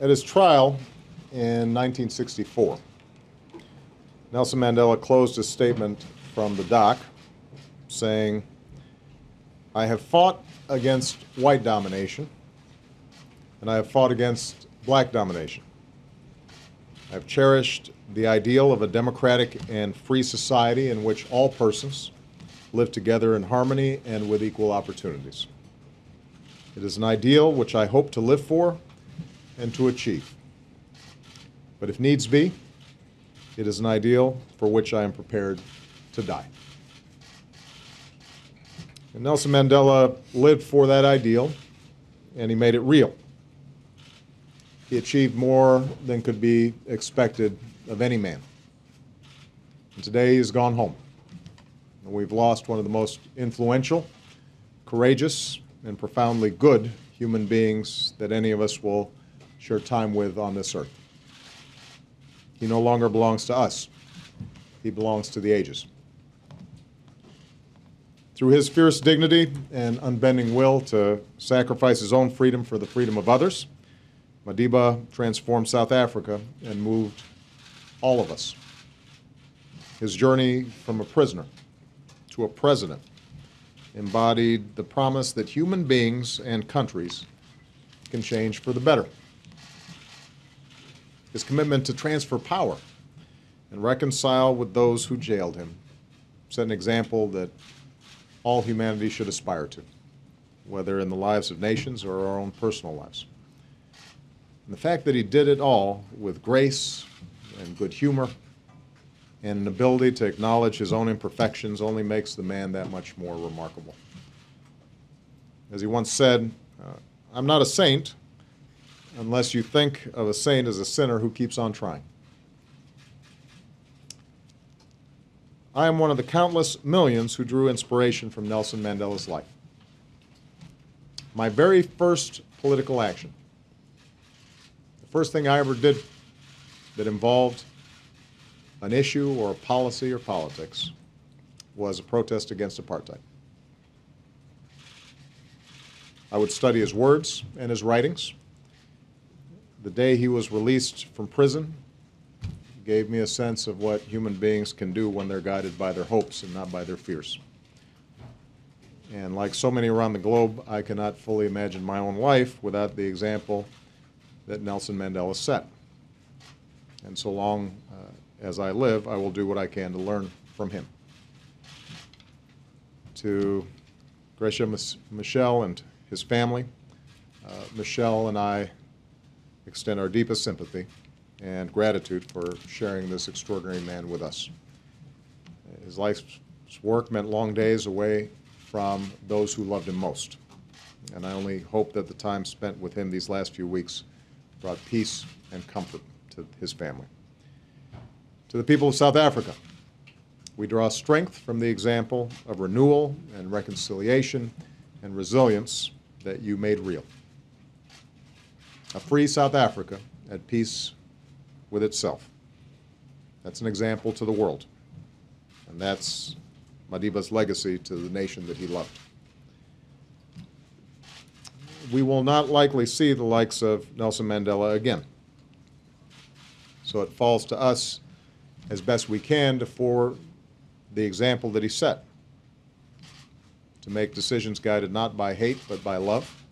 At his trial in 1964, Nelson Mandela closed his statement from the dock saying, "I have fought against white domination, and I have fought against black domination. I have cherished the ideal of a democratic and free society in which all persons live together in harmony and with equal opportunities. It is an ideal which I hope to live for and to achieve. But if needs be, it is an ideal for which I am prepared to die." And Nelson Mandela lived for that ideal, and he made it real. He achieved more than could be expected of any man. And today he has gone home. And we've lost one of the most influential, courageous, and profoundly good human beings that any of us will share time with on this earth. He no longer belongs to us. He belongs to the ages. Through his fierce dignity and unbending will to sacrifice his own freedom for the freedom of others, Madiba transformed South Africa and moved all of us. His journey from a prisoner to a president embodied the promise that human beings and countries can change for the better. His commitment to transfer power and reconcile with those who jailed him set an example that all humanity should aspire to, whether in the lives of nations or our own personal lives. And the fact that he did it all with grace and good humor and an ability to acknowledge his own imperfections only makes the man that much more remarkable. As he once said, "I'm not a saint unless you think of a saint as a sinner who keeps on trying." I am one of the countless millions who drew inspiration from Nelson Mandela's life. My very first political action, the first thing I ever did that involved an issue or a policy or politics, was a protest against apartheid. I would study his words and his writings. The day he was released from prison gave me a sense of what human beings can do when they're guided by their hopes and not by their fears. And like so many around the globe, I cannot fully imagine my own life without the example that Nelson Mandela set. And so long as I live, I will do what I can to learn from him. To Gracia Machel and his family, Michelle and I extend our deepest sympathy and gratitude for sharing this extraordinary man with us. His life's work meant long days away from those who loved him most. And I only hope that the time spent with him these last few weeks brought peace and comfort to his family. To the people of South Africa, we draw strength from the example of renewal and reconciliation and resilience that you made real. A free South Africa at peace with itself. That's an example to the world. And that's Madiba's legacy to the nation that he loved. We will not likely see the likes of Nelson Mandela again. So it falls to us as best we can to forward the example that he set, to make decisions guided not by hate but by love,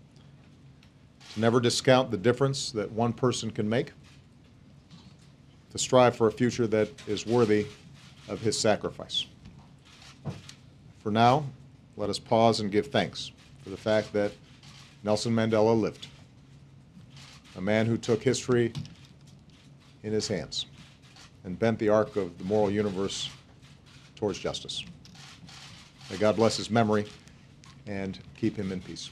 to never discount the difference that one person can make, to strive for a future that is worthy of his sacrifice. For now, let us pause and give thanks for the fact that Nelson Mandela lived, a man who took history in his hands and bent the arc of the moral universe towards justice. May God bless his memory and keep him in peace.